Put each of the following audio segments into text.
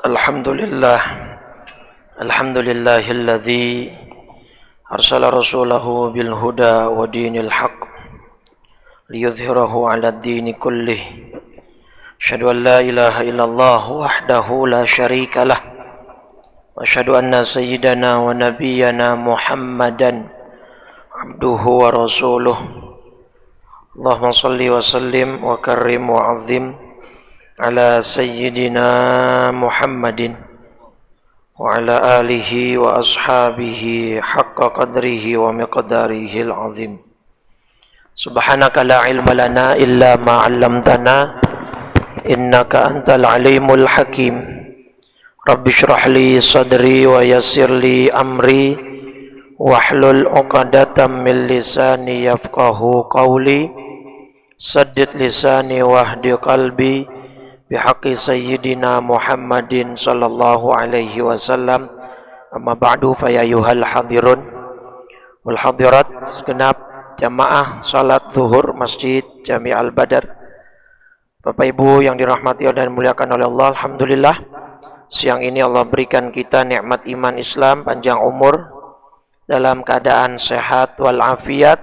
Alhamdulillah Alhamdulillahilladzi arsala rasulahu bil huda wa dinil haqq liyudhhirahu 'alad dini kullih. Asyhadu an la ilaha illallah wahdahu la syarika lah wa asyhadu anna sayyidana wa nabiyyana Muhammadan abduhu wa rasuluh. Allahumma shalli wa sallim wa karrim wa 'azzim ala sayyidina Muhammadin wa ala alihi wa ashabihi haqqa qadrihi wa miqdarihi al-azim. Subhanaka la ilma lana illa ma 'allamtana innaka antal alimul hakim. Rabbi shrah li sadri wa yassir li amri wahlul 'uqdatam min lisani yafqahu qawli. Saddid lisani wahdi qalbi bihaqqi sayyidina Muhammadin sallallahu alaihi wasallam. Amma ba'du, fa ya ayyuhal hadirun wal hadirat, segenap jamaah salat zuhur Masjid Jami' Al-Badar, Bapak Ibu yang dirahmati dan dimuliakan oleh Allah. Alhamdulillah, siang ini Allah berikan kita nikmat iman Islam, panjang umur, dalam keadaan sehat walafiat,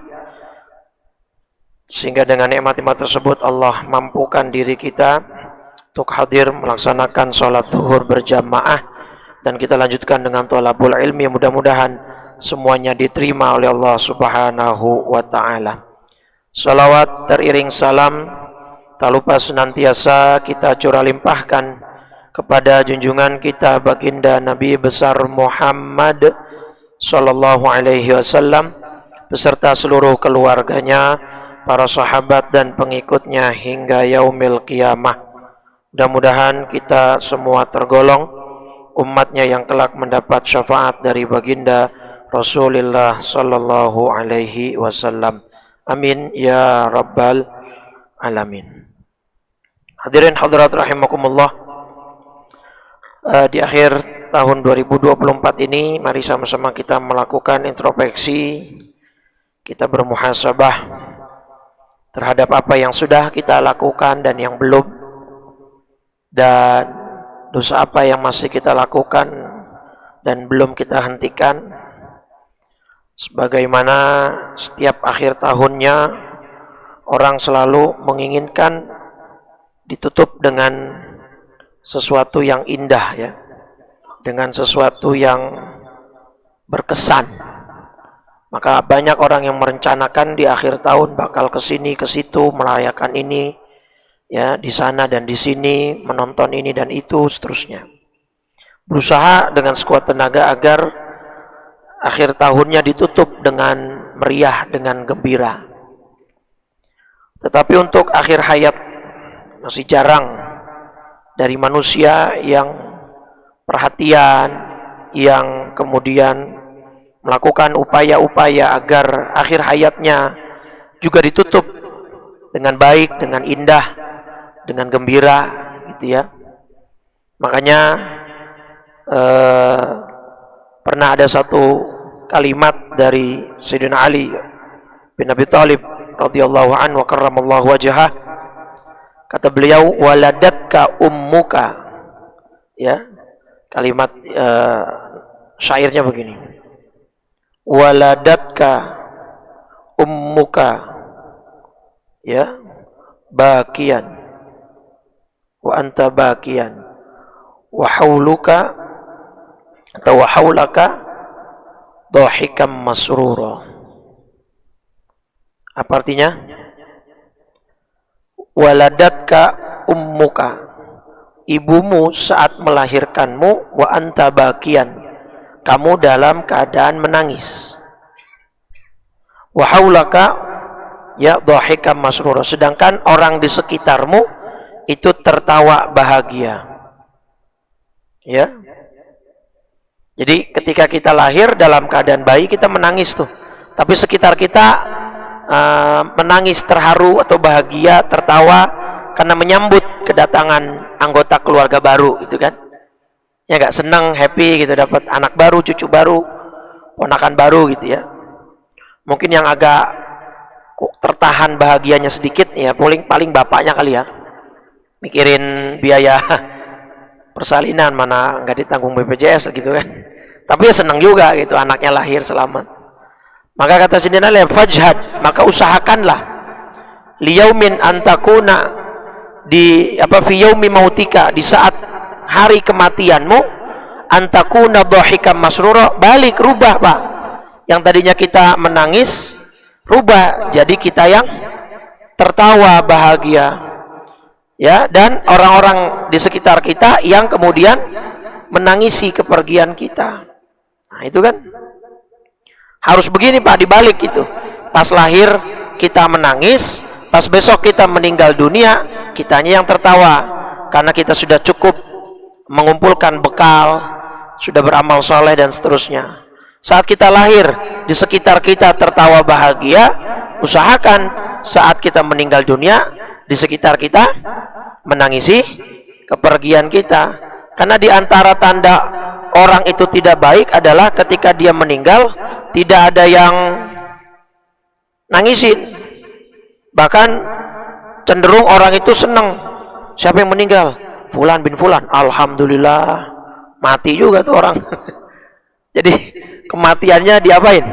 sehingga dengan nikmat-nikmat tersebut Allah mampukan diri kita untuk hadir melaksanakan sholat zuhur berjamaah, dan kita lanjutkan dengan thalabul ilmi. Mudah-mudahan semuanya diterima oleh Allah Subhanahu wa ta'ala. Salawat teriring salam tak lupa senantiasa kita curah limpahkan kepada junjungan kita baginda Nabi besar Muhammad sallallahu alaihi wasallam beserta seluruh keluarganya, para sahabat dan pengikutnya hingga yaumil qiyamah. Mudah-mudahan kita semua tergolong umatnya yang kelak mendapat syafaat dari baginda Rasulullah sallallahu alaihi wasallam. Amin ya rabbal alamin. Hadirin hadirat rahimakumullah. Di akhir tahun 2024 ini, mari sama-sama kita melakukan introspeksi. Kita bermuhasabah terhadap apa yang sudah kita lakukan dan yang belum, dan dosa apa yang masih kita lakukan dan belum kita hentikan. Sebagaimana setiap akhir tahunnya orang selalu menginginkan ditutup dengan sesuatu yang indah, ya, dengan sesuatu yang berkesan. Maka banyak orang yang merencanakan di akhir tahun bakal ke sini ke situ, merayakan ini, ya, di sana dan di sini, menonton ini dan itu, seterusnya. Berusaha dengan sekuat tenaga agar akhir tahunnya ditutup dengan meriah, dengan gembira. Tetapi untuk akhir hayat masih jarang dari manusia yang perhatian, yang kemudian melakukan upaya-upaya agar akhir hayatnya juga ditutup dengan baik, dengan indah, dengan gembira, gitu ya. Makanya pernah ada satu kalimat dari Sayyidina Ali bin Abi Thalib radhiyallahu anhu wa karramallahu wajhah. Kata beliau, waladatka ummuka, ya. Kalimat syairnya begini. Waladatka ummuka, ya, bakian wa anta bakian wa hauluka atau wa haulaka dhahikam masrura. Apa artinya? Waladatka ummuka, ibumu saat melahirkanmu, wa anta bakian, kamu dalam keadaan menangis, wa haulaka, ya, dhahikam masrura, sedangkan orang di sekitarmu itu tertawa bahagia, ya. Jadi ketika kita lahir dalam keadaan bayi, kita menangis tuh, tapi sekitar kita menangis terharu atau bahagia, tertawa karena menyambut kedatangan anggota keluarga baru, gitu kan. Ya, gak senang, happy gitu, dapat anak baru, cucu baru, ponakan baru, gitu ya. Mungkin yang agak tertahan bahagianya sedikit, ya paling bapaknya kali ya, mikirin biaya persalinan, mana nggak ditanggung BPJS gitu kan. Tapi ya senang juga gitu anaknya lahir selamat. Maka kata Sayyidina Ali, fajhad, maka usahakanlah liyaumin antakuna di fi yaumi mautika, di saat hari kematianmu, antakuna dhahikam masrura, balik rubah Pak. Yang tadinya kita menangis rubah jadi kita yang tertawa bahagia. Ya, dan orang-orang di sekitar kita yang kemudian menangisi kepergian kita. Nah, itu kan harus begini Pak, dibalik gitu. Pas lahir kita menangis, pas besok kita meninggal dunia, kitanya yang tertawa karena kita sudah cukup mengumpulkan bekal, sudah beramal soleh dan seterusnya. Saat kita lahir, di sekitar kita tertawa bahagia, usahakan saat kita meninggal dunia, di sekitar kita menangisi kepergian kita. Karena di antara tanda orang itu tidak baik adalah ketika dia meninggal tidak ada yang nangisin, bahkan cenderung orang itu senang. Siapa yang meninggal? Fulan bin Fulan, alhamdulillah, mati juga tuh orang. Jadi kematiannya diapain?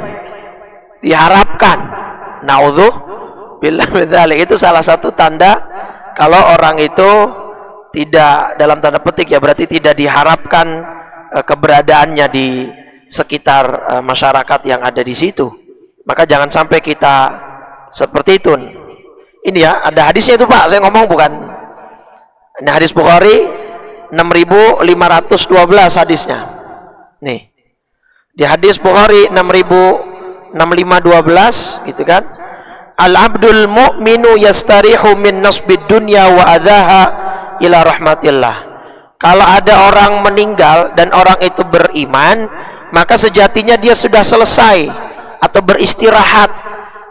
Diharapkan. Naudzubillah min dzalik. Itu salah satu tanda kalau orang itu tidak, dalam tanda petik ya, berarti tidak diharapkan keberadaannya di sekitar masyarakat yang ada di situ. Maka jangan sampai kita seperti itu. Ini ya, ada hadisnya itu Pak, saya ngomong bukan. Ini hadis Bukhari 6512 hadisnya. Nih. Di hadis Bukhari 6512 gitu kan. Al-abdul mu'minu yastarihu min nasbid dunya wa adzaha ila rahmatillah. Kalau ada orang meninggal dan orang itu beriman, maka sejatinya dia sudah selesai atau beristirahat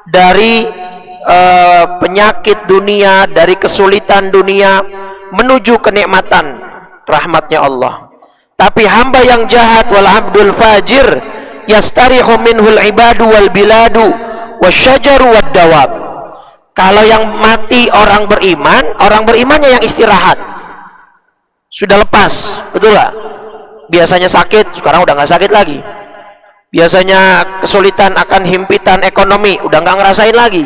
dari penyakit dunia, dari kesulitan dunia, menuju kenikmatan rahmatnya Allah. Tapi hamba yang jahat, wal abdul fajir, yastarihu minhul ibadu wal biladu wasyajaru wad dawab. Kalau yang mati orang berimannya yang istirahat, sudah lepas, betul gak? Biasanya sakit, sekarang udah nggak sakit lagi. Biasanya kesulitan akan himpitan ekonomi, udah nggak ngerasain lagi.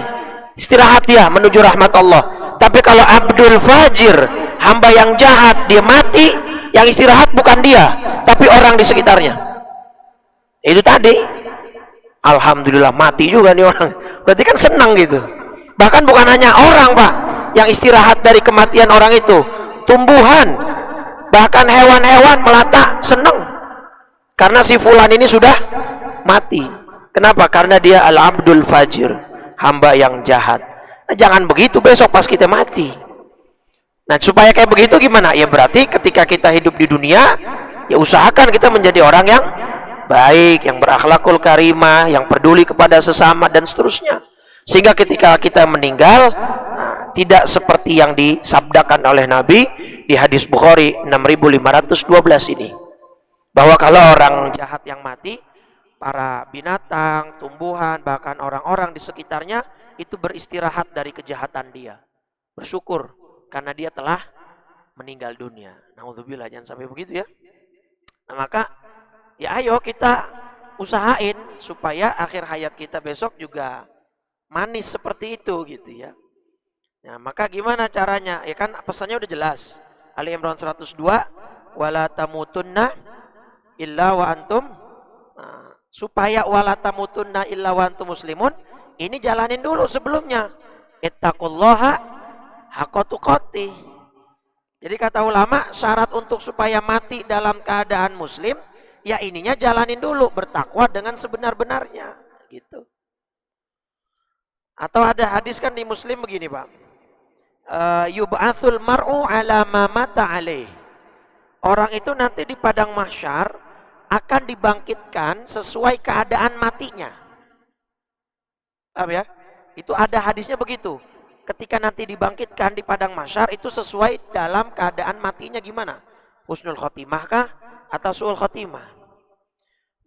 Istirahat dia menuju rahmat Allah. Tapi kalau abdul fajir, hamba yang jahat, dia mati, yang istirahat bukan dia, tapi orang di sekitarnya. Itu tadi, alhamdulillah mati juga nih orang. Berarti kan senang gitu. Bahkan bukan hanya orang Pak yang istirahat dari kematian orang itu, tumbuhan, bahkan hewan-hewan melata senang karena si fulan ini sudah mati. Kenapa? Karena dia al-abdul fajir, hamba yang jahat. Nah, jangan begitu besok pas kita mati. Nah, supaya kayak begitu gimana? Ya berarti ketika kita hidup di dunia, ya usahakan kita menjadi orang yang baik, yang berakhlakul karimah, yang peduli kepada sesama dan seterusnya. Sehingga ketika kita meninggal, tidak seperti yang disabdakan oleh Nabi di hadis Bukhari 6512 ini, bahwa kalau orang jahat yang mati, para binatang, tumbuhan, bahkan orang-orang di sekitarnya itu beristirahat dari kejahatan dia, bersyukur karena dia telah meninggal dunia. Naudzubillah, jangan sampai begitu ya. Nah, maka ya ayo kita usahain supaya akhir hayat kita besok juga manis seperti itu gitu ya. Nah, maka gimana caranya? Ya kan pesannya udah jelas. Ali Imran 102, wala tamutunna illa wa antum. Nah, supaya wala tamutunna illa wa antum muslimun, ini jalanin dulu sebelumnya. Ittaqullaha haqqa tuqatih. Jadi kata ulama, syarat untuk supaya mati dalam keadaan muslim, ya ininya jalanin dulu, bertakwa dengan sebenar-benarnya gitu. Atau ada hadis kan di Muslim begini Pak, yub'atsul mar'u ala ma mata alaih. Orang itu nanti di padang mahsyar akan dibangkitkan sesuai keadaan matinya. Paham ya? Itu ada hadisnya begitu. Ketika nanti dibangkitkan di padang mahsyar itu sesuai dalam keadaan matinya gimana? Husnul khotimah kah atau su'ul khotimah?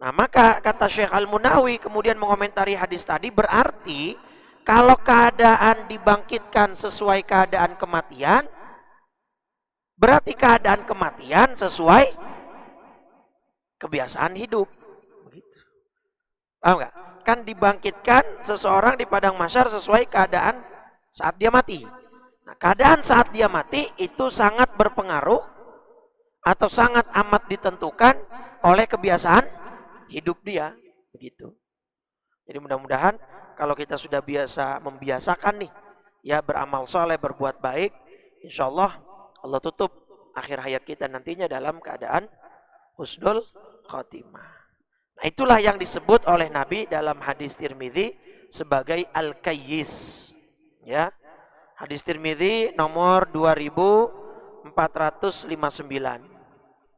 Nah, maka kata Syekh Al-Munawi kemudian mengomentari hadis tadi, berarti kalau keadaan dibangkitkan sesuai keadaan kematian, Berarti keadaan kematian sesuai kebiasaan hidup. Begitu. Paham nggak? Kan dibangkitkan seseorang di padang mahsyar sesuai keadaan saat dia mati. Nah, keadaan saat dia mati itu sangat berpengaruh atau sangat amat ditentukan oleh kebiasaan hidup dia. Begitu. Jadi mudah-mudahan kalau kita sudah membiasakan nih, ya beramal soleh, berbuat baik, insya Allah Allah tutup akhir hayat kita nantinya dalam keadaan husnul khotimah. Nah, itulah yang disebut oleh Nabi dalam hadis Tirmidzi sebagai al-kayyis. Ya. Hadis Tirmidzi nomor 2459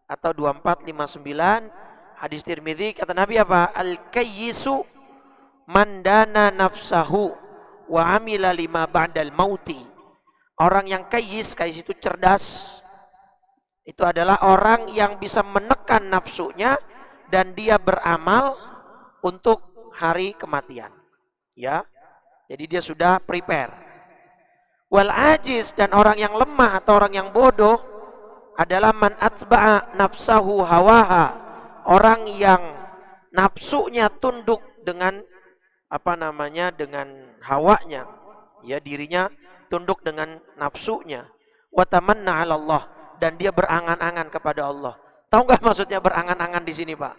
atau 2459. Hadis Tirmidzi kata Nabi apa? Al-kayyisu man dana nafsahu wa amila lima ba'dal mauti. Orang yang kayyis itu cerdas. Itu adalah orang yang bisa menekan nafsunya dan dia beramal untuk hari kematian. Ya. Jadi dia sudah prepare. Wal ajiz, dan orang yang lemah atau orang yang bodoh adalah man atba'a nafsahu hawaha. Orang yang nafsunya tunduk dengan dengan hawanya. Ya, dirinya tunduk dengan nafsunya. Wa tamanna 'ala Allah, dan dia berangan-angan kepada Allah. Tahu nggak maksudnya berangan-angan di sini, Pak?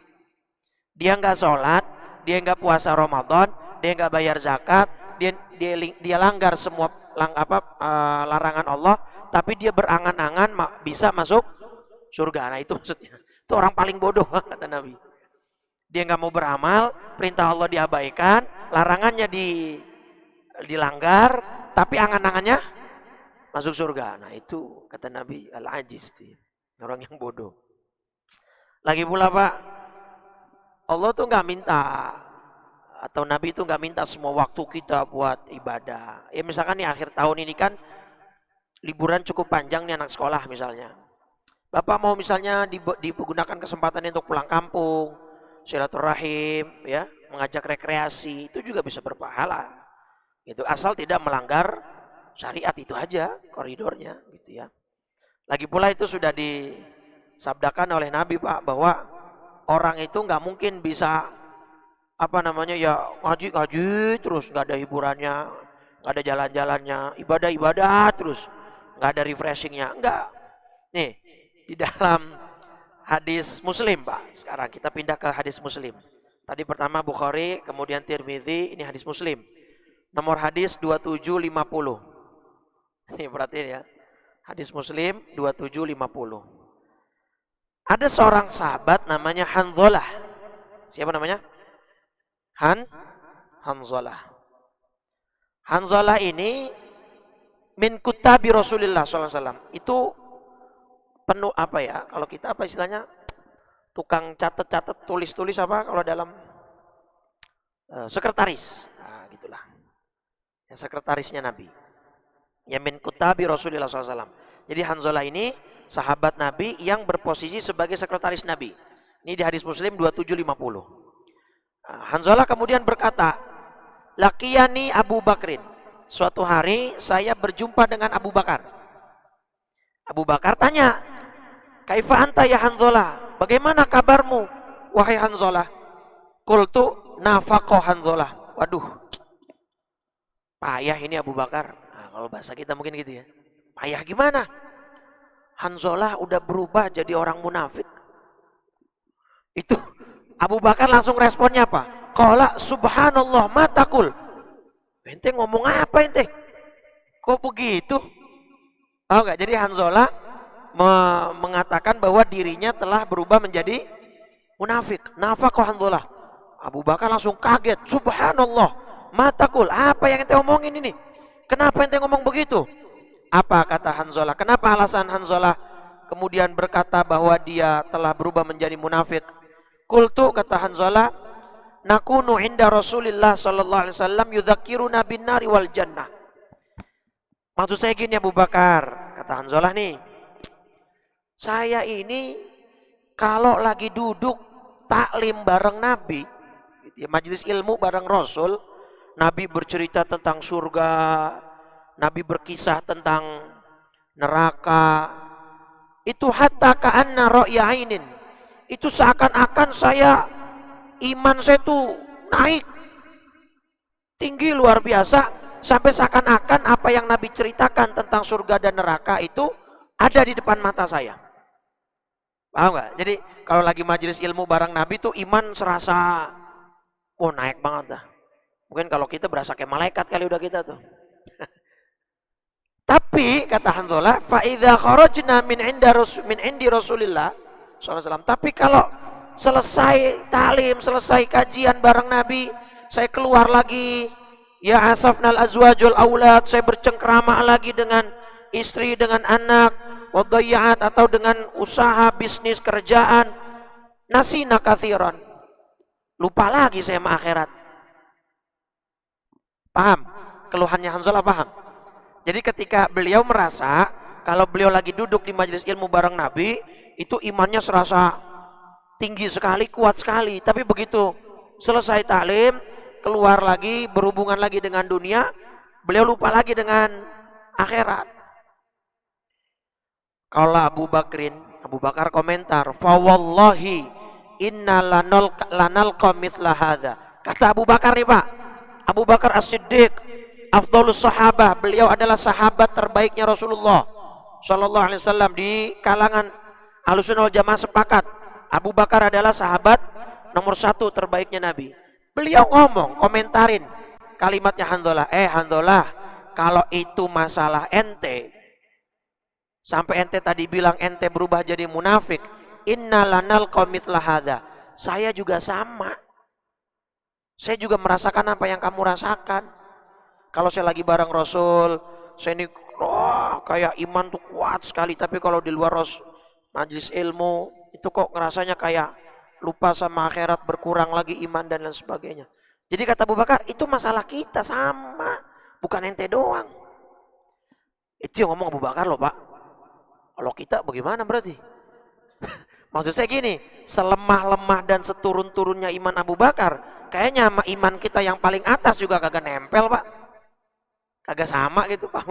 Dia nggak sholat, dia nggak puasa Ramadan, dia nggak bayar zakat, dia langgar semua larangan Allah, tapi dia berangan-angan bisa masuk surga. Nah, itu maksudnya. Itu orang paling bodoh kata Nabi. Dia nggak mau beramal, perintah Allah diabaikan, larangannya dilanggar, tapi angan-angannya masuk surga. Nah, itu kata Nabi al-ajiz, orang yang bodoh. Lagi pula, Pak, Allah tuh nggak minta, atau Nabi itu nggak minta semua waktu kita buat ibadah. Ya misalkan nih akhir tahun ini kan liburan cukup panjang nih anak sekolah misalnya. Bapak mau misalnya dipergunakan kesempatan untuk pulang kampung, silaturahim, ya, mengajak rekreasi, itu juga bisa berpahala. Gitu. Asal tidak melanggar syariat, itu aja koridornya, gitu ya. Lagi pula itu sudah disabdakan oleh Nabi, Pak, bahwa orang itu nggak mungkin bisa ya ngaji terus nggak ada hiburannya, nggak ada jalan-jalannya, ibadah terus nggak ada refreshingnya, enggak. Nih di dalam hadis Muslim, Pak, sekarang kita pindah ke hadis Muslim. Tadi pertama Bukhari, kemudian Tirmidzi, ini hadis Muslim. Nomor hadis 2750. Nih perhatiin ya, hadis Muslim 2750. Ada seorang sahabat namanya Hanzalah. Siapa namanya? Hanzalah. Hanzalah ini min kutabi Rasulullah SAW. Itu penuh kalau kita istilahnya tukang catat tulis kalau dalam sekretaris. Nah, gitulah. Ya, sekretarisnya Nabi. Ya min kutabi Rasulullah SAW. Jadi Hanzalah ini sahabat Nabi yang berposisi sebagai sekretaris Nabi. Ini di hadis Muslim 2750. Hanzalah kemudian berkata, laqiyani Abu Bakrin. Suatu hari saya berjumpa dengan Abu Bakar. Abu Bakar tanya, kaifa anta ya Hanzalah? Bagaimana kabarmu wahai Hanzalah? Qultu nafaqo Hanzalah. Waduh, payah ini Abu Bakar. Nah, kalau bahasa kita mungkin gitu ya. Payah gimana? Hanzalah udah berubah jadi orang munafik. Itu Abu Bakar langsung responnya apa? Qala subhanallah matakul. Ente ngomong apa ente? Kok begitu? Tahu nggak? Jadi Hanzalah mengatakan bahwa dirinya telah berubah menjadi munafik. Nafaqah Hanzalah. Abu Bakar langsung kaget. Subhanallah matakul. Apa yang ente omongin ini? Kenapa ente ngomong begitu? Apa kata Hanzalah? Kenapa alasan Hanzalah kemudian berkata bahwa dia telah berubah menjadi munafik? Qultu, kata Hanzalah, nakunu inda Rasulillah sallallahu alaihi wasallam yudzakiruna bin nari wal jannah. Maksud saya gini Abu Bakar, kata Hanzalah nih. Saya ini kalau lagi duduk taklim bareng Nabi, majelis ilmu bareng Rasul, Nabi bercerita tentang surga, Nabi berkisah tentang neraka, Itu hatta ka'anna ra'ya ainin. Itu seakan-akan iman saya tuh naik tinggi luar biasa, sampai seakan-akan apa yang Nabi ceritakan tentang surga dan neraka itu ada di depan mata saya. Paham nggak? Jadi kalau lagi majelis ilmu bareng Nabi tuh iman serasa, oh naik banget dah. Mungkin kalau kita berasa kayak malaikat kali udah kita tuh. Tapi kata Hanzalah, fa idza kharajna min indi Rasulillah sallallahu alaihi wasallam. Tapi kalau selesai taklim, selesai kajian bareng Nabi, saya keluar lagi, ya asafnal azwajul aulad, saya bercengkrama lagi dengan istri, dengan anak, wadhayyat atau dengan usaha, bisnis, kerjaan, nasina katsiran. Lupa lagi saya sama akhirat. Paham? Keluhannya Hanzalah paham? Jadi ketika beliau merasa kalau beliau lagi duduk di majelis ilmu bareng Nabi, itu imannya serasa tinggi sekali, kuat sekali. Tapi begitu selesai taklim, keluar lagi, berhubungan lagi dengan dunia, beliau lupa lagi dengan akhirat. Kalau Abu Bakar komentar, fa wallahi inna lanalqa mithla hadza. Kata Abu Bakar nih Pak, Abu Bakar As-Siddiq, afdhalus sahabah, beliau adalah sahabat terbaiknya Rasulullah sallallahu alaihi wasallam. Di kalangan Ahlussunnah wal Jamaah sepakat Abu Bakar adalah sahabat nomor 1 terbaiknya Nabi. Beliau ngomong, komentarin kalimatnya Hanzalah, Hanzalah, kalau itu masalah ente, sampai ente tadi bilang ente berubah jadi munafik, innalanal qamitsla hadza, saya juga sama. Saya juga merasakan apa yang kamu rasakan. Kalau saya lagi bareng Rasul, saya ini kayak iman tuh kuat sekali. Tapi kalau di luar majelis ilmu, itu kok ngerasanya kayak lupa sama akhirat, berkurang lagi iman dan lain sebagainya. Jadi kata Abu Bakar, itu masalah kita sama, bukan ente doang. Itu yang ngomong Abu Bakar loh Pak. Kalau kita bagaimana berarti? Maksud saya gini, selemah-lemah dan seturun-turunnya iman Abu Bakar, kayaknya sama iman kita yang paling atas juga kagak nempel Pak. Kagak sama gitu Pak.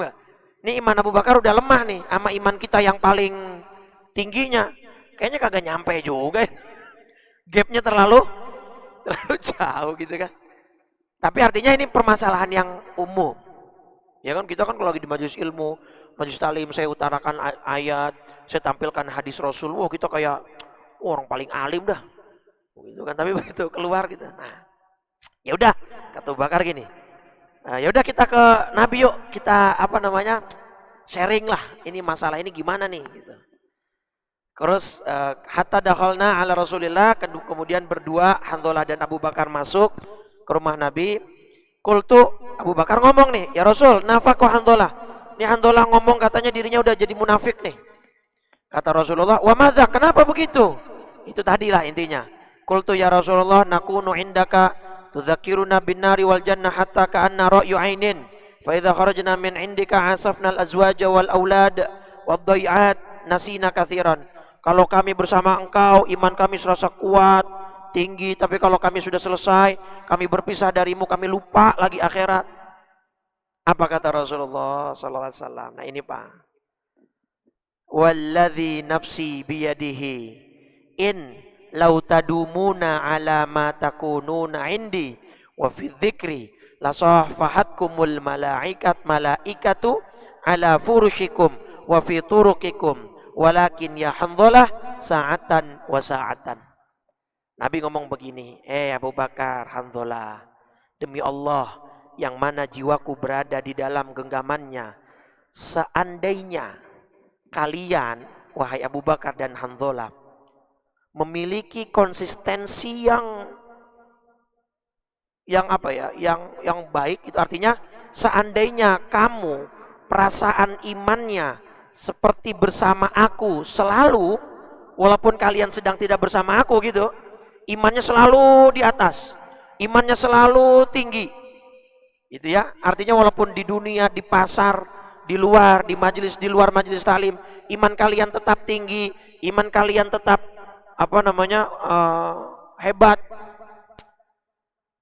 Ini iman Abu Bakar udah lemah nih, sama iman kita yang paling tingginya, kayaknya kagak nyampe juga. Gapnya terlalu jauh gitu kan. Tapi artinya ini permasalahan yang umum. Ya kan, kita kan kalau lagi di majelis ilmu, majelis talim, saya utarakan ayat, saya tampilkan hadis Rasul, wah kita kayak orang paling alim dah. Gitu kan, tapi begitu keluar gitu. Nah, ya udah, kata Abu Bakar gini. Nah, ya udah kita ke Nabi yuk, kita sharing lah, ini masalah ini gimana nih gitu. Terus hatta dakhalna ala Rasulillah, kemudian berdua Hanzalah dan Abu Bakar masuk ke rumah Nabi. Qultu, Abu Bakar ngomong nih, ya Rasul, nafaqo Hanzalah. Ini Hanzalah ngomong katanya dirinya udah jadi munafik nih. Kata Rasulullah, wa madza, kenapa begitu? Itu tadilah intinya. Qultu ya Rasulullah, nakunu indaka tudzakiruna bin nari wal jannah hatta ka'anna ra'yu ainin. Fa idza kharajna min indika asafna al azwaja wal aulad wad dhai'at nasina katsiran. Kalau kami bersama engkau, iman kami serasa kuat, tinggi. Tapi kalau kami sudah selesai, kami berpisah darimu, kami lupa lagi akhirat. Apa kata Rasulullah sallallahu alaihi wasallam? Nah ini Pak. Walladzi nafsi biyadihi in law tadumuna ala ma takununa indi wa fi dzikri la sahfahatkumul malaikatu ala furushikum wa fi turuqikum. Walakin ya Hanzalah sa'atan wa sa'atan. Nabi ngomong begini, Abu Bakar, Hanzalah, demi Allah yang mana jiwaku berada di dalam genggamannya, seandainya kalian, wahai Abu Bakar dan Hanzalah, memiliki konsistensi yang baik, itu artinya seandainya kamu perasaan imannya seperti bersama aku selalu, walaupun kalian sedang tidak bersama aku gitu, imannya selalu di atas, imannya selalu tinggi, gitu ya. Artinya walaupun di dunia, di pasar, di luar majelis talim, iman kalian tetap tinggi, iman kalian tetap hebat,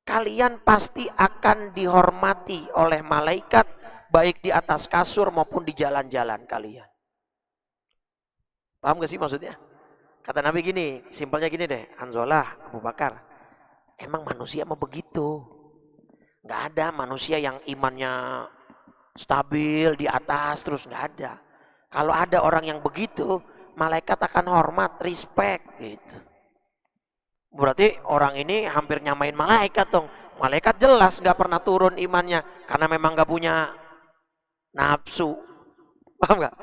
kalian pasti akan dihormati oleh malaikat, baik di atas kasur maupun di jalan-jalan kalian. Paham gak sih maksudnya? Kata Nabi gini, simpelnya gini deh, Hanzalah, Abu Bakar, emang manusia mau begitu? Nggak ada manusia yang imannya stabil di atas terus, nggak ada. Kalau ada orang yang begitu, malaikat akan hormat, respect gitu. Berarti orang ini hampir nyamain malaikat dong. Malaikat jelas nggak pernah turun imannya karena memang nggak punya nafsu. Paham nggak?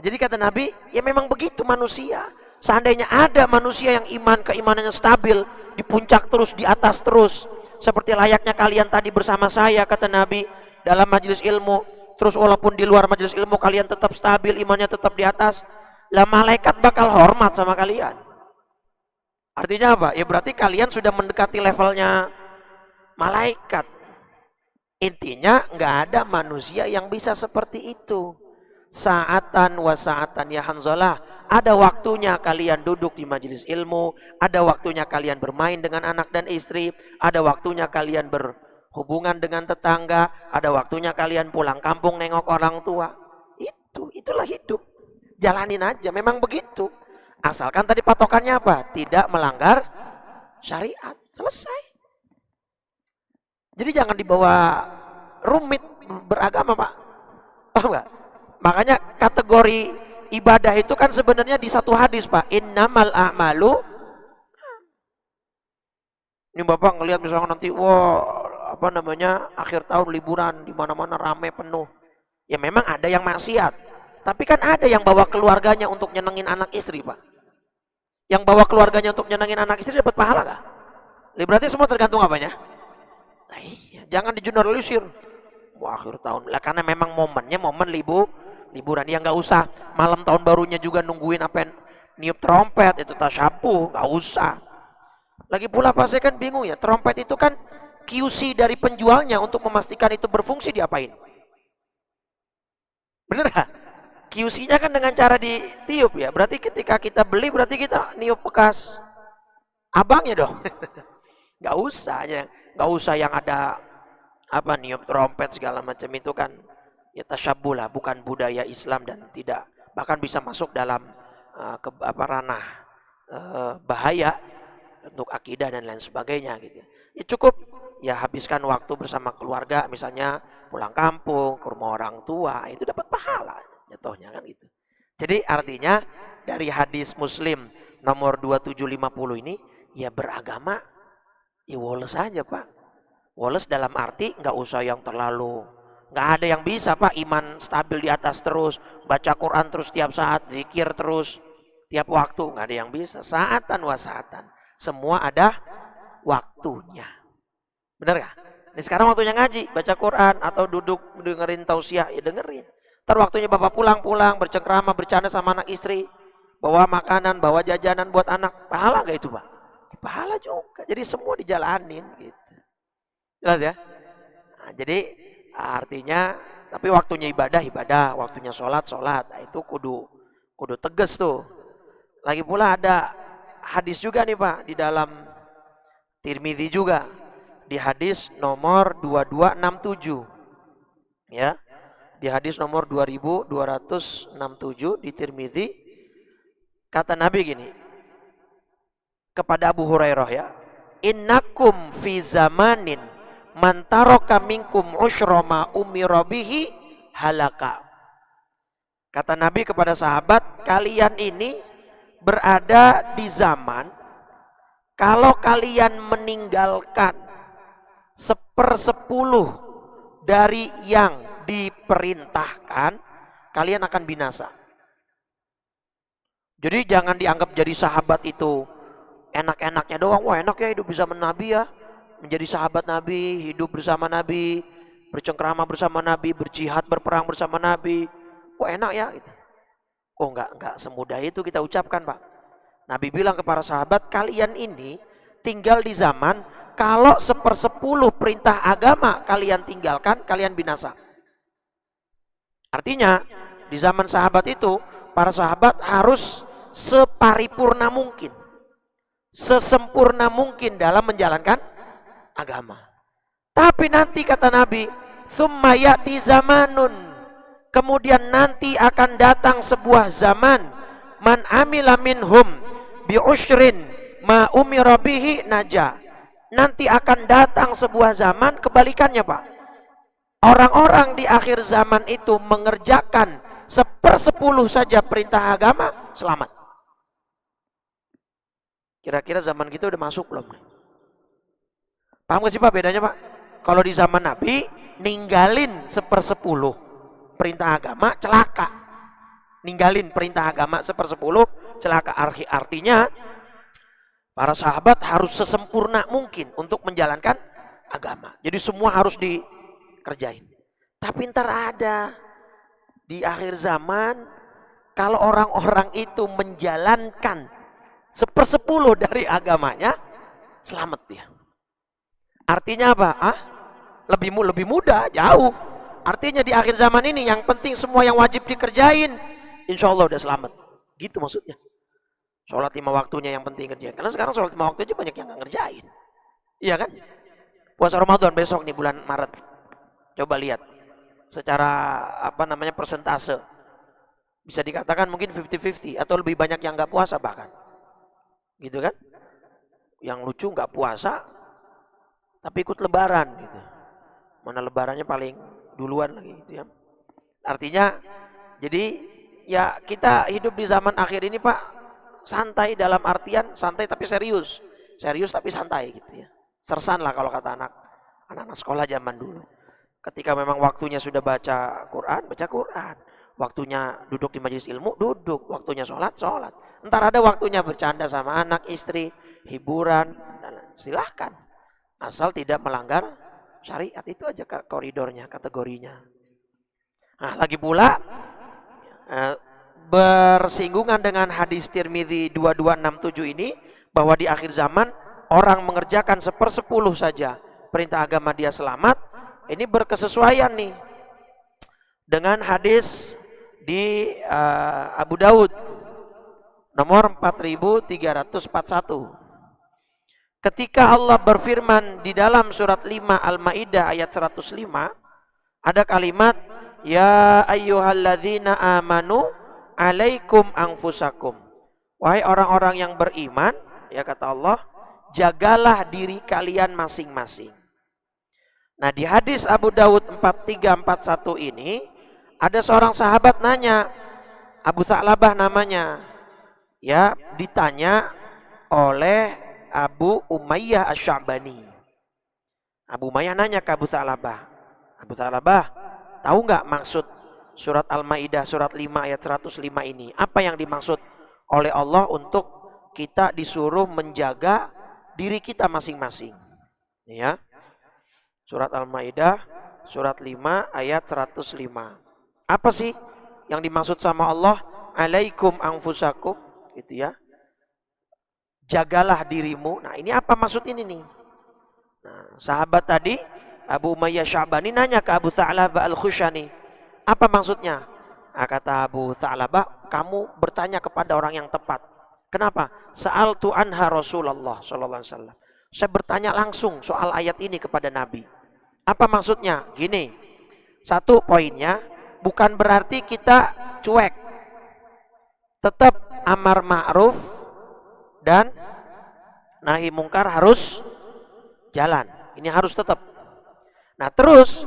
Jadi kata Nabi, ya memang begitu manusia. Seandainya ada manusia yang keimanannya stabil, di puncak terus, di atas terus, seperti layaknya kalian tadi bersama saya, kata Nabi, dalam majelis ilmu, terus walaupun di luar majelis ilmu kalian tetap stabil, imannya tetap di atas, lah malaikat bakal hormat sama kalian. Artinya apa? Ya berarti kalian sudah mendekati levelnya malaikat. Intinya nggak ada manusia yang bisa seperti itu. Sa'atan wa sa'atan ya Hanzalah. Ada waktunya kalian duduk di majelis ilmu, ada waktunya kalian bermain dengan anak dan istri, ada waktunya kalian berhubungan dengan tetangga, ada waktunya kalian pulang kampung nengok orang tua. Itulah hidup. Jalanin aja, memang begitu. Asalkan tadi patokannya apa? Tidak melanggar syariat. Selesai. Jadi jangan dibawa rumit beragama, Pak. Paham nggak? Makanya kategori ibadah itu kan sebenarnya di satu hadis, Pak. Innamal a'malu. Ini Bapak ngelihat misalnya nanti, akhir tahun liburan di mana-mana rame penuh. Ya memang ada yang maksiat. Tapi kan ada yang bawa keluarganya untuk nyenengin anak istri, Pak. Yang bawa keluarganya untuk nyenengin anak istri dapat pahala nggak? Berarti semua tergantung apanya? Nah, iya, jangan digeneralisir. Wah, akhir tahun lah, karena memang momennya momen liburan. Ya nggak usah malam tahun barunya juga nungguin niup trompet itu tasyabuh, nggak usah. Lagi pula Pak, saya kan bingung ya, trompet itu kan QC dari penjualnya untuk memastikan itu berfungsi diapain? Bener nggak? QC-nya kan dengan cara ditiup ya. Berarti ketika kita beli berarti kita niup bekas abangnya dong. Nggak usah yang ada niup trompet segala macam itu kan ya tasyabuh lah, bukan budaya Islam dan tidak bahkan bisa masuk dalam ranah bahaya untuk akidah dan lain sebagainya gitu. Ya cukup ya habiskan waktu bersama keluarga, misalnya pulang kampung ke rumah orang tua, itu dapat pahala. Jatuhnya kan gitu. Jadi artinya dari hadis Muslim nomor 2750 ini, ya beragama ya woles aja, Pak. Woles dalam arti nggak usah yang terlalu, nggak ada yang bisa, Pak, iman stabil di atas terus, baca Quran terus tiap saat, zikir terus tiap waktu, nggak ada yang bisa. Sa'atan wa sa'atan. Semua ada waktunya. Benar nggak? Ini sekarang waktunya ngaji, baca Quran atau duduk dengerin tausiah, ya dengerin. Ntar waktunya Bapak pulang bercengkrama, bercanda sama anak istri, bawa makanan, bawa jajanan buat anak, pahala gak itu, Pak? Pahala juga. Jadi semua dijalanin gitu. Jelas ya? Nah, jadi artinya, tapi waktunya ibadah, waktunya sholat. Nah, itu kudu tegas tuh. Lagi pula ada hadis juga nih, Pak, di dalam Tirmidzi juga. Di hadis nomor 2267. Ya. Di hadis nomor 2267 di Tirmidzi, kata Nabi gini kepada Abu Hurairah, ya, innakum fi zamanin man taraka minkum usyra ma umira bihi halaka. Kata Nabi kepada sahabat, kalian ini berada di zaman kalau kalian meninggalkan 1/10 dari yang diperintahkan, kalian akan binasa. Jadi jangan dianggap jadi sahabat itu enak-enaknya doang. Wah, enak ya hidup bersama Nabi ya. Menjadi sahabat Nabi, hidup bersama Nabi, bercengkrama bersama Nabi, berjihad, berperang bersama Nabi. Wah, enak ya gitu. Oh, enggak semudah itu kita ucapkan, Pak. Nabi bilang kepada sahabat, kalian ini tinggal di zaman kalau 1/10 perintah agama kalian tinggalkan, kalian binasa. Artinya di zaman sahabat itu, para sahabat harus separipurna mungkin, sesempurna mungkin dalam menjalankan agama. Tapi nanti kata Nabi, tsumma ya'ti zamanun, kemudian nanti akan datang sebuah zaman, man amila minhum bi usyrin ma umira bihi naja. Nanti akan datang sebuah zaman kebalikannya, Pak. Orang-orang di akhir zaman itu mengerjakan 1/10 saja perintah agama, selamat. Kira-kira zaman kita udah masuk belum? Paham gak sih Pak bedanya Pak? Kalau di zaman Nabi, ninggalin 1/10 perintah agama, celaka. Ninggalin perintah agama 1/10, celaka. Artinya, para sahabat harus sesempurna mungkin untuk menjalankan agama. Jadi semua harus dikerjain. Tapi ntar ada di akhir zaman, kalau orang-orang itu menjalankan 1/10 dari agamanya, selamat dia. Artinya apa? Lebih mudah, jauh. Artinya di akhir zaman ini yang penting semua yang wajib dikerjain, insya Allah udah selamat. Gitu maksudnya. Sholat 5 waktunya yang penting kerjain. Karena sekarang sholat 5 waktu aja banyak yang nggak ngerjain. Iya kan? Puasa Ramadan besok nih bulan Maret. Coba lihat secara persentase. Bisa dikatakan mungkin 50-50 atau lebih banyak yang nggak puasa bahkan. Gitu kan? Yang lucu nggak puasa tapi ikut lebaran gitu. Mana lebarannya paling duluan lagi gitu ya. Artinya jadi ya kita hidup di zaman akhir ini Pak, santai dalam artian santai tapi serius. Serius tapi santai gitu ya. Sersan lah kalau kata anak-anak sekolah zaman dulu. Ketika memang waktunya sudah baca Quran, baca Quran. Waktunya duduk di majelis ilmu, duduk. Waktunya sholat, sholat. Entar ada waktunya bercanda sama anak, istri, hiburan, dan silahkan. Asal tidak melanggar syariat, itu aja koridornya, kategorinya. Nah, lagi pula bersinggungan dengan hadis Tirmidzi 2267 ini, bahwa di akhir zaman orang mengerjakan 1/10 saja perintah agama dia selamat. Ini berkesesuaian nih dengan hadis di Abu Daud nomor 4341. Ketika Allah berfirman di dalam surat 5 Al-Maidah ayat 105, ada kalimat ya ayyuhalladzina amanu alaikum anfusakum. Wahai orang-orang yang beriman, ya kata Allah, jagalah diri kalian masing-masing. Nah, di hadis Abu Daud 4341 ini ada seorang sahabat nanya, Abu Tha'labah namanya. Ya, ditanya oleh Abu Umayyah Asy-Sya'bani. Abu Umayyah nanya ke Abu Tha'labah. Abu Tha'labah, tahu nggak maksud surat Al-Maidah surat 5 ayat 105 ini? Apa yang dimaksud oleh Allah untuk kita disuruh menjaga diri kita masing-masing? Ya. Surat Al-Maidah surat 5 ayat 105. Apa sih yang dimaksud sama Allah? Alaikum anfusakum, gitu ya. Jagalah dirimu. Nah, ini apa maksud ini nih? Nah, sahabat tadi Abu Umayyah Sya'bani nanya ke Abu Tha'labah Al-Khushani, apa maksudnya? Nah, kata Abu Tha'labah, kamu bertanya kepada orang yang tepat. Kenapa? Sa'altu anha Rasulullah sallallahu alaihi wasallam. Saya bertanya langsung soal ayat ini kepada Nabi. Apa maksudnya? Gini. Satu poinnya, bukan berarti kita cuek. Tetap amar ma'ruf dan nahi mungkar harus jalan. Ini harus tetap. Nah, terus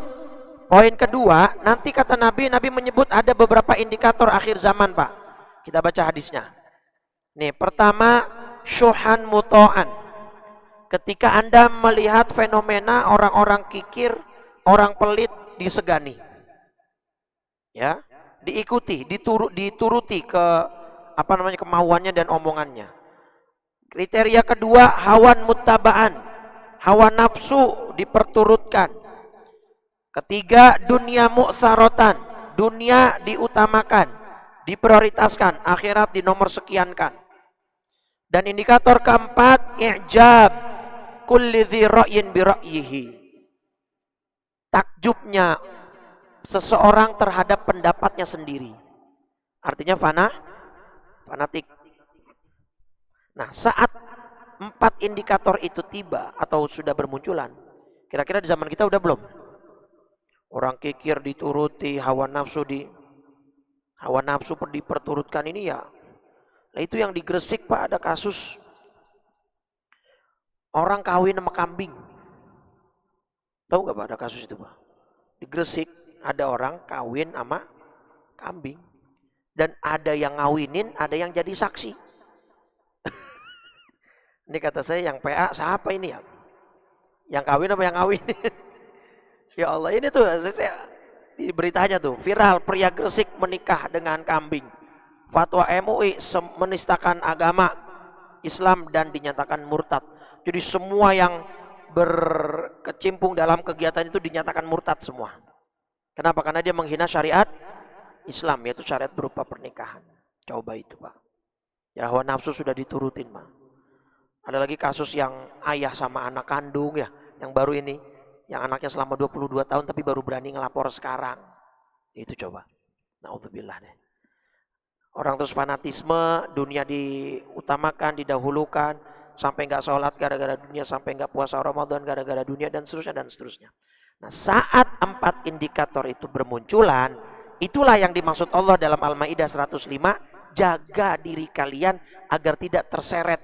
poin kedua, nanti kata Nabi menyebut ada beberapa indikator akhir zaman, Pak. Kita baca hadisnya. Nih, pertama, syuhan muto'an. Ketika Anda melihat fenomena orang-orang kikir, orang pelit disegani. Ya, diikuti, dituruti ke kemauannya dan omongannya. Kriteria kedua, hawan muttaba'an. Hawa nafsu diperturutkan. Ketiga, dunia mu'tsarotan. Dunia diutamakan, diprioritaskan. Akhirat dinomor sekiankan. Dan indikator keempat, i'jab kulli dzi ra'yin bi ra'yihi. Takjubnya seseorang terhadap pendapatnya sendiri. Artinya fanatik. Nah, saat 4 indikator itu tiba atau sudah bermunculan, kira-kira di zaman kita udah belum? Orang kikir dituruti, hawa nafsu diperturutkan, ini ya Nah, itu yang di Gresik Pak, ada kasus orang kawin sama kambing. Tahu nggak Pak ada kasus itu Pak? Di Gresik ada orang kawin sama kambing. Dan ada yang ngawinin, ada yang jadi saksi. Ini kata saya yang PA siapa ini ya? Yang kawin apa yang ngawin? Ya Allah, ini tuh saya di beritanya tuh viral, pria Gresik menikah dengan kambing. Fatwa MUI menistakan agama Islam dan dinyatakan murtad. Jadi semua yang berkecimpung dalam kegiatan itu dinyatakan murtad semua. Kenapa? Karena dia menghina syariat Islam, yaitu syariat berupa pernikahan. Coba itu Pak. Ya, hawa nafsu sudah diturutin Pak. Ada lagi kasus yang ayah sama anak kandung ya, yang baru ini, yang anaknya selama 22 tahun tapi baru berani ngelapor sekarang. Itu coba. Naudzubillah deh. Orang terus fanatisme, dunia diutamakan, didahulukan, sampai nggak sholat gara-gara dunia, sampai nggak puasa Ramadan gara-gara dunia, dan seterusnya dan seterusnya. Nah, saat 4 indikator itu bermunculan, itulah yang dimaksud Allah dalam Al-Maidah 105, jaga diri kalian agar tidak terseret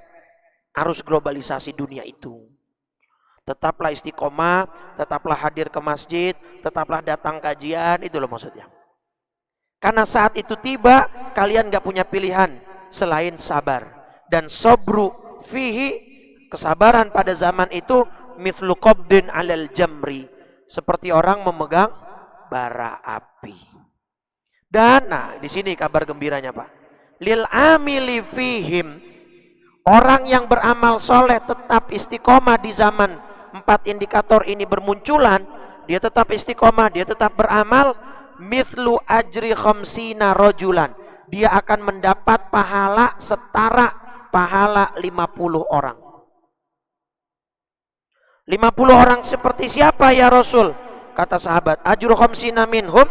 arus globalisasi dunia itu. Tetaplah istiqomah, tetaplah hadir ke masjid, tetaplah datang kajian, itu loh maksudnya. Karena saat itu tiba, kalian gak punya pilihan selain sabar. Dan sobru fihi, kesabaran pada zaman itu, mithlu qabdin alal jamri, seperti orang memegang bara api. Dan nah, di sini kabar gembiranya Pak. Lil amili fihim, orang yang beramal soleh tetap istiqomah di zaman 4 indikator ini bermunculan, dia tetap istiqomah, dia tetap beramal, mithlu ajri khamsina rojulan, dia akan mendapat pahala setara pahala 50 orang. 50 orang seperti siapa ya Rasul? Kata sahabat, ajru khamsina minhum,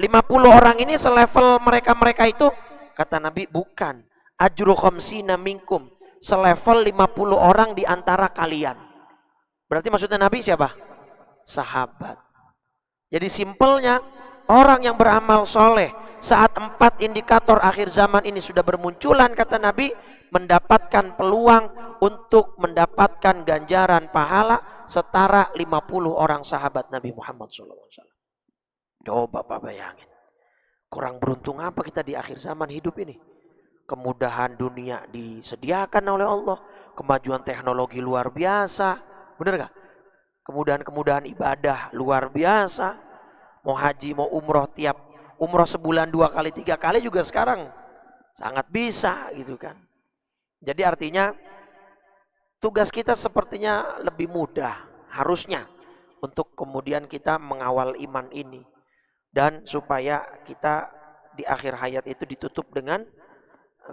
50 orang ini selevel mereka-mereka itu. Kata Nabi, bukan, ajru khamsina minkum, selevel 50 orang di antara kalian. Berarti maksudnya Nabi siapa? Sahabat. Jadi simpelnya, orang yang beramal soleh saat 4 indikator akhir zaman ini sudah bermunculan, kata Nabi, mendapatkan peluang untuk mendapatkan ganjaran pahala setara 50 orang sahabat Nabi Muhammad SAW. Coba Pak bayangin, kurang beruntung apa kita di akhir zaman hidup ini? Kemudahan dunia disediakan oleh Allah, kemajuan teknologi luar biasa, bener gak? Kemudahan-kemudahan ibadah luar biasa. Mau haji, mau umroh, tiap umroh sebulan 2 kali, 3 kali juga sekarang sangat bisa gitu kan. Jadi artinya tugas kita sepertinya lebih mudah harusnya untuk kemudian kita mengawal iman ini, dan supaya kita di akhir hayat itu ditutup dengan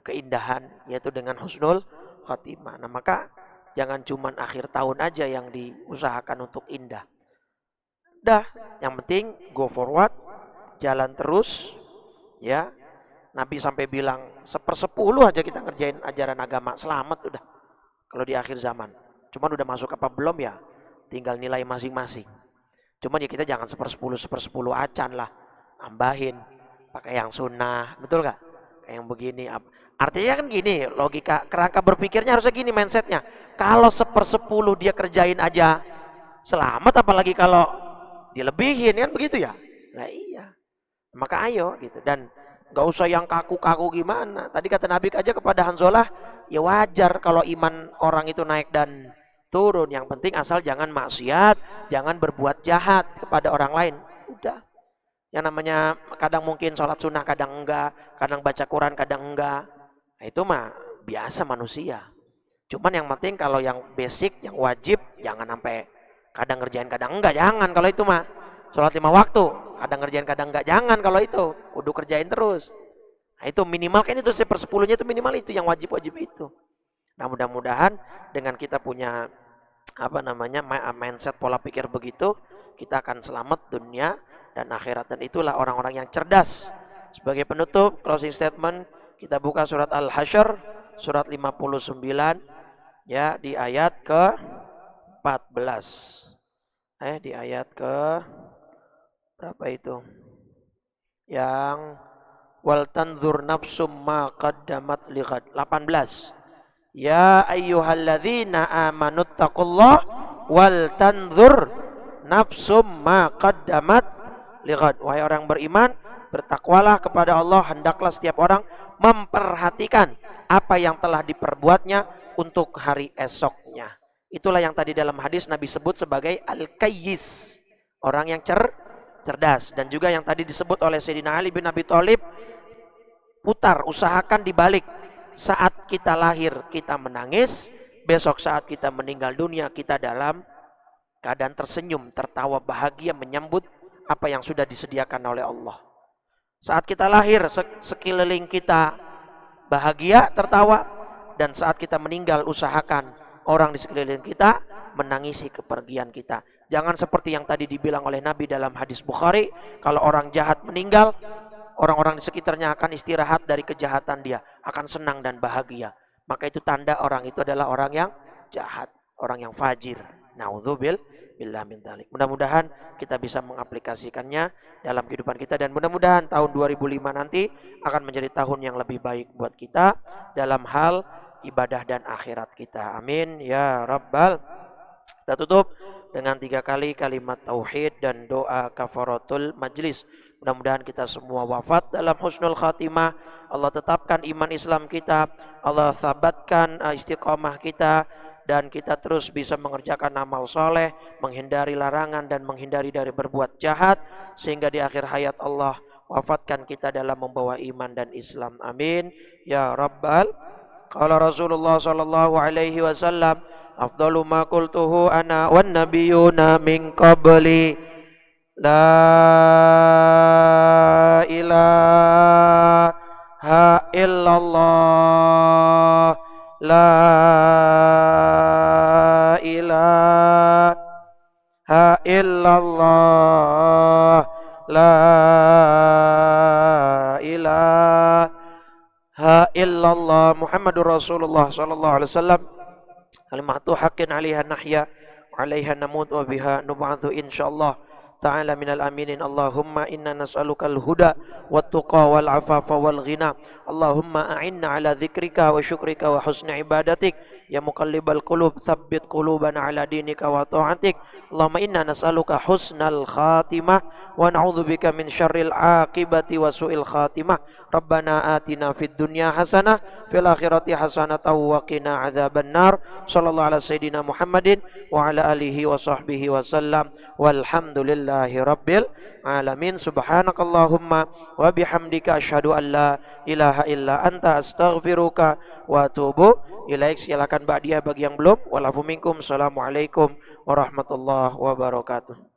keindahan, yaitu dengan husnul khotimah. Nah, maka jangan cuman akhir tahun aja yang diusahakan untuk indah. Dah, yang penting go forward, jalan terus, ya. Nabi sampai bilang 1/10 aja kita ngerjain ajaran agama, selamat udah. Kalau di akhir zaman, cuman udah masuk apa belum ya, tinggal nilai masing-masing. Cuman ya kita jangan 1/10 acan lah, tambahin, pakai yang sunnah, betul nggak? Kayak yang begini. Artinya kan gini, logika kerangka berpikirnya harusnya gini mindsetnya. Kalau 1/10 dia kerjain aja, selamat, apalagi kalau dilebihin, kan begitu ya? Nah iya, maka ayo gitu. Dan gak usah yang kaku-kaku gimana. Tadi kata Nabi aja kepada Hanzalah, ya wajar kalau iman orang itu naik dan turun. Yang penting asal jangan maksiat, jangan berbuat jahat kepada orang lain. Udah. Yang namanya kadang mungkin sholat sunnah, kadang enggak, kadang baca Quran, kadang enggak. Nah, itu mah biasa manusia. Cuman yang penting kalau yang basic, yang wajib, jangan sampai kadang ngerjain kadang enggak, jangan kalau itu mah. Sholat 5 waktu, kadang ngerjain kadang enggak, jangan kalau itu. Kudu kerjain terus. Nah, itu minimal kan itu 1/10-nya itu minimal itu yang wajib-wajib itu. Nah, mudah-mudahan dengan kita punya mindset pola pikir begitu, kita akan selamat dunia dan akhirat, dan itulah orang-orang yang cerdas. Sebagai penutup, closing statement, kita buka surat Al-Hasyr, surat 59 ya, di ayat ke-14. Di ayat ke berapa itu? Yang wal tanzur nafsum ma qaddamat lighad. 18. Ya ayyuhalladzina amanu taqullah wal tanzur nafsum ma qaddamat lighad. Wahai orang beriman, bertakwalah kepada Allah, hendaklah setiap orang memperhatikan apa yang telah diperbuatnya untuk hari esoknya. Itulah yang tadi dalam hadis Nabi sebut sebagai al-kayyis, orang yang cerdas. Dan juga yang tadi disebut oleh Sayyidina Ali bin Abi Thalib, putar, usahakan dibalik. Saat kita lahir kita menangis, besok saat kita meninggal dunia kita dalam keadaan tersenyum, tertawa bahagia menyambut apa yang sudah disediakan oleh Allah. Saat kita lahir sekeliling kita bahagia, tertawa, dan saat kita meninggal usahakan orang di sekeliling kita menangisi kepergian kita. Jangan seperti yang tadi dibilang oleh Nabi dalam hadis Bukhari, kalau orang jahat meninggal, orang-orang di sekitarnya akan istirahat dari kejahatan dia, akan senang dan bahagia. Maka itu tanda orang itu adalah orang yang jahat, orang yang fajir. Naudzubillah min dzalik. Mudah-mudahan kita bisa mengaplikasikannya dalam kehidupan kita, dan mudah-mudahan tahun 2005 nanti akan menjadi tahun yang lebih baik buat kita dalam hal ibadah dan akhirat kita. Amin ya rabbal. Kita tutup dengan 3 kali kalimat tauhid dan doa kafaratul majlis. Mudah-mudahan kita semua wafat dalam husnul khatimah. Allah tetapkan iman Islam kita, Allah sabatkan istiqomah kita, dan kita terus bisa mengerjakan amal soleh, menghindari larangan dan menghindari dari berbuat jahat, sehingga di akhir hayat Allah wafatkan kita dalam membawa iman dan Islam. Amin ya rabbal. Qala Rasulullah sallallahu alaihi wasallam, afdalu ma qultuhu ana wan nabiyuna min qabli, la ilaha illallah, la ilaha illallah, la ilaha illallah, Muhammadur Rasulullah sallallahu alaihi wasallam. Kalimatu haqqin 'alaiha nahya wa 'alaiha namut wa biha nub'atsu insyaallah ta'ala minal aminin. Allahumma inna nas'alukal huda wat tuqa wal afafa wal ghina. Allahumma a'inna ala dzikrika wa syukrika wa husni ibadatik. Ya muqallibal qulub tsabbit qulubana ala dinika wa ta'atik. Allahumma inna nas'aluka husnal khatimah wa na'udzubika min syarril aqibati wa su'il khatimah. Rabbana atina fid dunya hasanah fil akhirati hasanah wa qina adzabannar. Sallallahu ala sayyidina Muhammadin wa ala alihi wa sahbihi wa sallam. Walhamdulillahi rabbil alamin. Subhanakallahumma wa bihamdika asyhadu an la ilaha illa anta astaghfiruka wa atubu ilaik. Silakan ba'diyah bagi yang belum. Walafu minkum. Assalamualaikum warahmatullahi wabarakatuh.